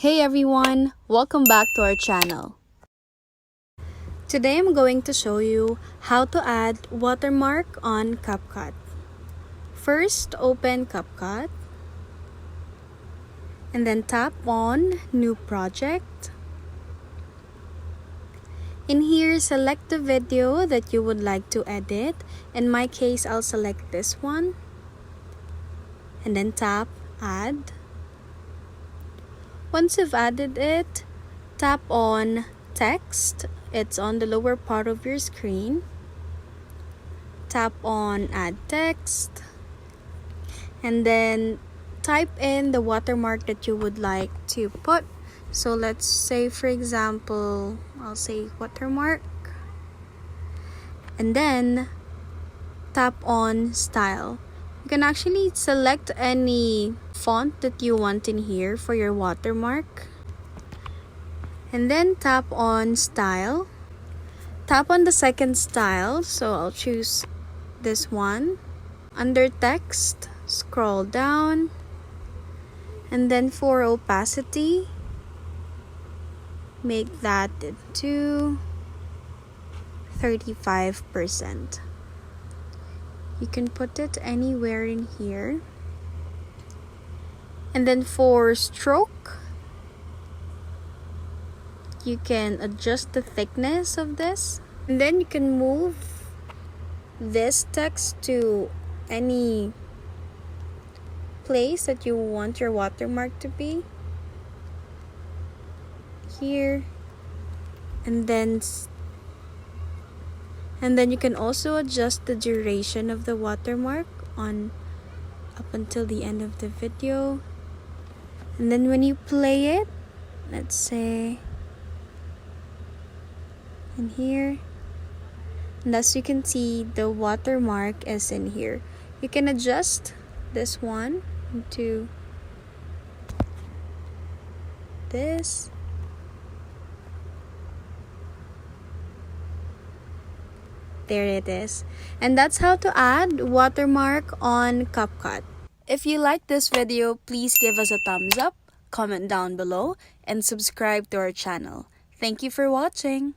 Hey everyone, welcome back to our channel. Today I'm going to show you how to add watermark on Capcut. First, open Capcut and then tap on New Project. In here, select the video that you would like to edit. In my case, I'll select this one and then tap Add. Once you've added it, tap on Text. It's on the lower part of your screen. Tap on Add Text. And then type in the watermark that you would like to put. So let's say, for example, I'll say watermark. And then tap on Style. You can actually select any font that you want in here for your watermark. And then tap on Style. Tap on the second style, so I'll choose this one. Under Text, scroll down. And then for opacity, make that to 35%. You can put it anywhere in here. And then for stroke, you can adjust the thickness of this. And then you can move this text to any place that you want your watermark to be. Here. And then you can also adjust the duration of the watermark on up until the end of the video. And then when you play it, let's say in here, and as you can see, the watermark is in here. You can adjust this one into this. There it is. And that's how to add watermark on Capcut. If you like this video, please give us a thumbs up, comment down below, and subscribe to our channel. Thank you for watching.